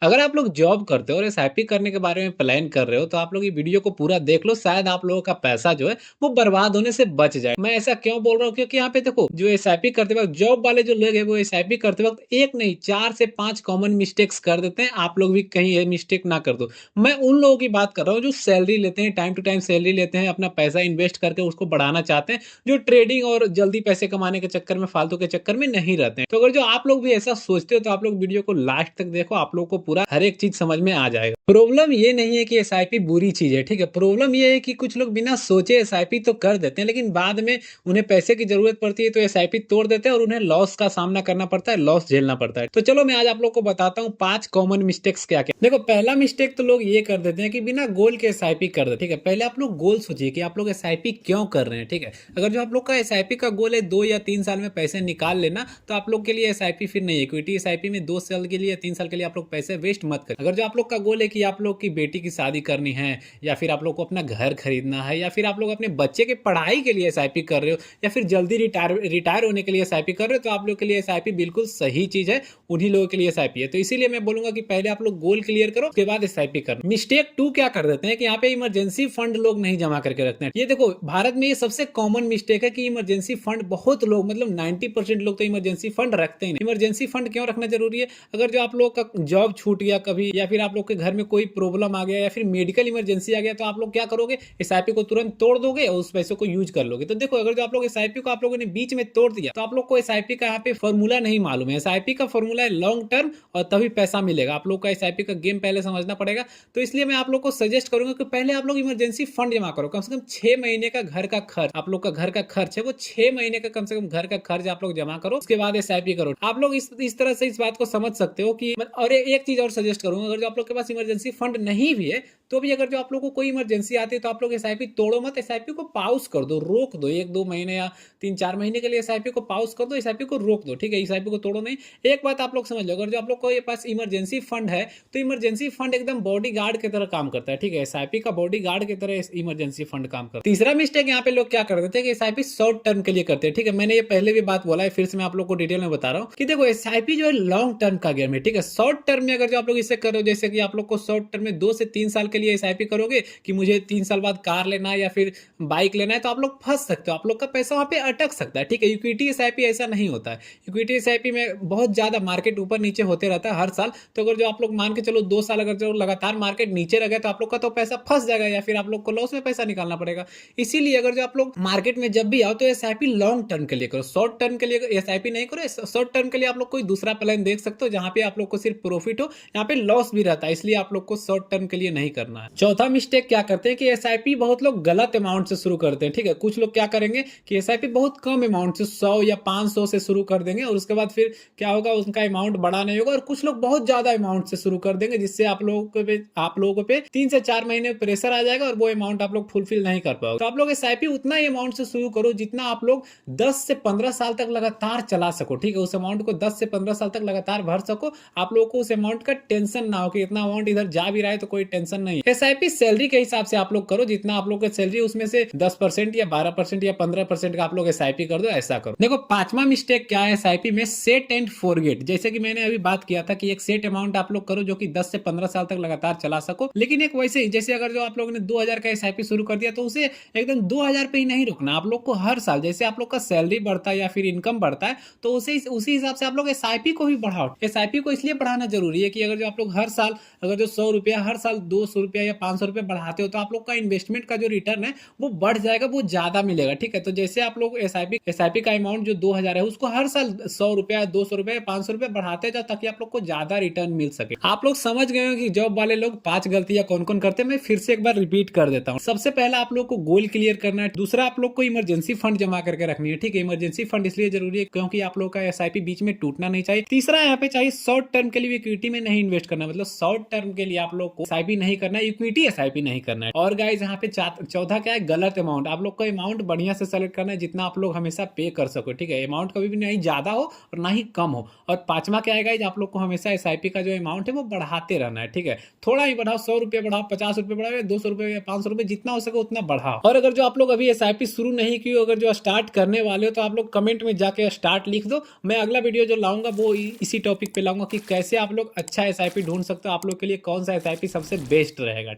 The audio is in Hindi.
अगर आप लोग जॉब करते हो और एसआईपी करने के बारे में प्लान कर रहे हो तो आप लोग ये वीडियो को पूरा देख लो, शायद आप लोगों का पैसा जो है वो बर्बाद होने से बच जाए। मैं ऐसा क्यों बोल रहा हूँ, क्योंकि यहाँ पे देखो, जो एसआईपी करते वक्त जॉब वाले जो लोग हैं वो एसआईपी करते वक्त एक नहीं 4 से 5 कॉमन मिस्टेक्स कर देते हैं। आप लोग भी कहीं ये मिस्टेक ना कर दो। मैं उन लोगों की बात कर रहा हूँ जो सैलरी लेते हैं, टाइम टू टाइम सैलरी लेते हैं, अपना पैसा इन्वेस्ट करके उसको बढ़ाना चाहते हैं, जो ट्रेडिंग और जल्दी पैसे कमाने के चक्कर में, फालतू के चक्कर में नहीं रहते हैं। तो अगर जो आप लोग भी ऐसा सोचते हो तो आप लोग वीडियो को लास्ट तक देखो, आप लोग को पूरा हर एक चीज समझ में आ जाएगा। प्रॉब्लम ये नहीं है कि एसआईपी बुरी चीज है, ठीक है। प्रॉब्लम ये है कि कुछ लोग बिना सोचे एसआईपी तो कर देते हैं, लेकिन बाद में उन्हें पैसे की जरूरत पड़ती है तो एसआईपी तोड़ देते हैं और उन्हें लॉस का सामना करना पड़ता है, लॉस झेलना पड़ता है। तो चलो मैं आज आप लोग को बताता हूँ 5 कॉमन मिस्टेक्स क्या क्या। देखो, पहला मिस्टेक तो लोग ये कर देते हैं कि बिना गोल के एसआईपी कर देते हैं, ठीक है। पहले आप लोग गोल सोचिए कि आप लोग एसआईपी क्यों कर रहे हैं, ठीक है। अगर जो आप लोग का एसआईपी का गोल है 2 या 3 साल में पैसे निकाल लेना, तो आप लोग के लिए एसआईपी फिर नहीं है। इक्विटी एसआईपी में 2 साल के लिए, 3 साल के लिए आप लोग पैसे वेस्ट मत करें। अगर जो आप लोग का गोल है कि आप लोग की बेटी की शादी करनी है, या फिर आप लोग को अपना घर खरीदना है, या फिर आप लोग अपने बच्चे के पढ़ाई के लिए एसआईपी कर रहे हो, या फिर जल्दी रिटायर होने के लिए एसआईपी कर रहे हो, तो आप लोग के लिए एसआईपी बिल्कुल सही चीज है। उन्हीं लोगों के लिए एसआईपी है। तो इसीलिए मैं बोलूंगा कि पहले आप लोग गोल क्लियर करो, उसके बाद एसआईपी करो। मिस्टेक 2 क्या कर देते हैं कि यहाँ पे इमरजेंसी फंड लोग नहीं जमा करके रखते हैं। ये देखो, भारत में ये सबसे कॉमन मिस्टेक है कि इमरजेंसी फंड बहुत लोग, मतलब 90% लोग तो इमरजेंसी फंड रखते ही नहीं। इमरजेंसी फंड क्यों रखना जरूरी है? अगर जो आप लोग का जॉब छूट गया कभी, या फिर आप लोग के घर में कोई प्रॉब्लम आ गया, या फिर मेडिकल इमरजेंसी आ गया, तो आप लोग क्या करोगे? एसआईपी को तुरंत तोड़ दोगे और उस पैसे को यूज कर लोगे। तो देखो, अगर जो आप लोग एसआईपी को आप लोगों ने बीच में तोड़ दिया, तो आप लोग को एसआईपी का यहाँ पे फॉर्मूला नहीं मालूम है। एसआईपी का फॉर्मूला है लॉन्ग टर्म, और तभी पैसा मिलेगा। आप लोग का एसआईपी का गेम पहले समझना पड़ेगा। तो इसलिए मैं आप लोग को सजेस्ट करूंगा कि पहले आप लोग इमरजेंसी फंड जमा करो। कम से कम 6 महीने का घर का खर्च, आप लोग का घर का खर्च है वो 6 महीने का कम से कम घर का खर्च आप लोग जमा करो, उसके बाद एसआईपी करो। आप लोग इस तरह से इस बात को समझ सकते हो कि, और एक चीज और सजेस्ट करूंगा, अगर जो आप लोग के पास इमरजेंसी फंड नहीं भी है, तो भी अगर जो आप लोग को कोई इमरजेंसी आती है, तो आप लोग एसआईपी तोड़ो मत, एसआईपी को पाउस कर दो, रोक दो। 1-2 महीने या 3-4 महीने के लिए एसआईपी को पाउस कर दो, एसआईपी को रोक दो, ठीक है। एसआईपी को तोड़ो नहीं। एक बात आप लोग समझ लो, अगर जो आप लोग को ये पास इमरजेंसी फंड है, तो इमरजेंसी फंड एकदम बॉडी गार्ड की तरह काम करता है, ठीक है। एसआईपी का बॉडी गार्ड की तरह इमरजेंसी फंड काम करता है। तीसरा मिस्टेक यहाँ पे लोग क्या कर देते हैं कि एसआईपी शॉर्ट टर्म के लिए करते हैं, ठीक है। मैंने ये पहले भी बात बोला है, फिर से मैं आप लोग को डिटेल में बता रहा हूँ कि देखो, एसआईपी जो है लॉन्ग टर्म का गेम है, ठीक है। शॉर्ट टर्म में अगर जो आप लोग इसे करो, जैसे कि आप लोग को शॉर्ट टर्म में 2 से 3 साल के लिए एसआईपी करोगे कि मुझे 3 साल बाद कार लेना है या फिर बाइक लेना है, तो आप लोग फंस सकते हो, आप लोग का पैसा वहां पे अटक सकता है, ठीक है। इक्विटी एसआईपी ऐसा नहीं होता है। इक्विटी एसआईपी में बहुत ज्यादा मार्केट ऊपर नीचे होते रहता है हर साल। तो अगर जो आप लोग मान के चलो 2 साल अगर जो लगातार मार्केट नीचे रह गया, तो आप लोग का तो पैसा फंस जाएगा, या फिर आप लोग को लॉस में पैसा निकालना पड़ेगा। इसीलिए अगर जो आप लोग मार्केट में जब भी आओ, तो एसआईपी लॉन्ग टर्म के लिए करो, शॉर्ट टर्म के लिए एसआईपी नहीं करो। शॉर्ट टर्म के लिए आप लोग कोई दूसरा प्लान देख सकते हो, जहां पे आप लोग को सिर्फ प्रॉफिट हो, यहाँ पे लॉस भी रहता है, इसलिए आप लोग को शॉर्ट टर्म के लिए नहीं करना है। चौथा मिस्टेक क्या करते हैं कि एसआईपी बहुत लोग गलत अमाउंट से शुरू करते हैं, ठीक है। कुछ लोग क्या करेंगे कि एसआईपी बहुत कम अमाउंट से 100 या 500 से शुरू कर देंगे, और उसके बाद फिर क्या होगा, उनका अमाउंट बड़ा नहीं होगा। और कुछ लोग बहुत ज्यादा अमाउंट से शुरू कर देंगे, जिससे आप लोगों पे 3 से 4 महीने प्रेशर आ जाएगा, और वो अमाउंट आप लोग फुलफिल नहीं कर पाओगे। तो आप लोग एसआईपी उतना ही अमाउंट से शुरू करो जितना आप लोग 10 से 15 साल तक लगातार चला सको, ठीक है। उस अमाउंट को 10 से 15 साल तक लगातार भर सको, आप लोगों को उस अमाउंट का टेंशन ना हो कि इतना अमाउंट इधर जा भी रहा है तो कोई टेंशन नहीं है। एसआईपी सैलरी के हिसाब से आप लोग करो, जितना आप लोग का सैलरी उसमें से 10% या 12% या 15% का आप लोग एसआईपी कर दो, ऐसा करो। देखो, पांचवा मिस्टेक क्या है एसआईपी में, सेट एंड फॉरगेट। जैसे कि मैंने अभी बात किया था कि एक सेट अमाउंट आप लोग करो जो कि 10 से 15 साल तक लगातार चला सको, लेकिन एक वैसे ही, जैसे अगर जो आप लोगों ने 2000 का एसआईपी शुरू कर दिया, तो उसे एकदम 2000 पे ही नहीं रुकना। आप लोग को हर साल जैसे आप लोग का सैलरी बढ़ता है या फिर इनकम बढ़ता है, तो उसी हिसाब से आप लोग एसआईपी को भी बढ़ाओ। एसआईपी को इसलिए बढ़ाना जरूरी है कि अगर जो आप लोग हर साल, अगर जो 100 रुपया हर साल 200 रुपया या 500 रुपया बढ़ाते हो, तो आप लोग का इन्वेस्टमेंट का जो रिटर्न है वो बढ़ जाएगा, वो ज्यादा मिलेगा, ठीक है। तो जैसे आप लोग एसआईपी का अमाउंट जो 2000 है, उसको हर साल 100 रुपया, 200 रुपया, 500 रुपया बढ़ाते जाओ, ताकि आप लोग को ज्यादा रिटर्न मिल सके। आप लोग समझ गए हो कि जॉब वाले लोग 5 गलतियां कौन कौन करते हैं। मैं फिर से एक बार रिपीट कर देता हूँ। सबसे पहला आप लोग को गोल क्लियर करना है। दूसरा, आप लोग को इमरजेंसी फंड जमा करके रखनी है, ठीक है। इमरजेंसी फंड इसलिए जरूरी है क्योंकि आप लोग का एसआईपी बीच में टूटना नहीं चाहिए। तीसरा, यहाँ पे चाहिए शॉर्ट टर्म के लिए इक्विटी में नहीं इन्वेस्ट करना, मतलब शॉर्ट टर्म के लिए आप लोग को एसआईपी नहीं करना करना है, इक्विटी एसआईपी नहीं करना है। और गाइज यहाँ पे चौथा क्या है, गलत अमाउंट। आप लोग को अमाउंट बढ़िया से सेलेक्ट करना है जितना आप लोग हमेशा पे कर सको, ठीक है। अमाउंट कभी भी नहीं ज्यादा हो और ना ही कम हो। और पांचवा क्या है गाइज, आप लोग को हमेशा एसआईपी का जो अमाउंट है वो बढ़ाते रहना है, ठीक है। थोड़ा ही बढ़ाओ, 100 रुपये बढ़ाओ, 50 रुपये बढ़ाओ, 200 रुपये या 500 रुपये, जितना हो सके उतना बढ़ाओ। और अगर जो आप लोग अभी एसआईपी शुरू नहीं की हो, अगर जो स्टार्ट करने वाले हो, तो आप लोग कमेंट में जाके स्टार्ट लिख दो। मैं अगला वीडियो जो लाऊंगा वो इसी टॉपिक पे लाऊंगा कि कैसे आप लोग अच्छा एसआईपी ढूंढ सकते हो, आप लोग के लिए कौन सा एसआईपी सबसे बेस्ट रहेगा।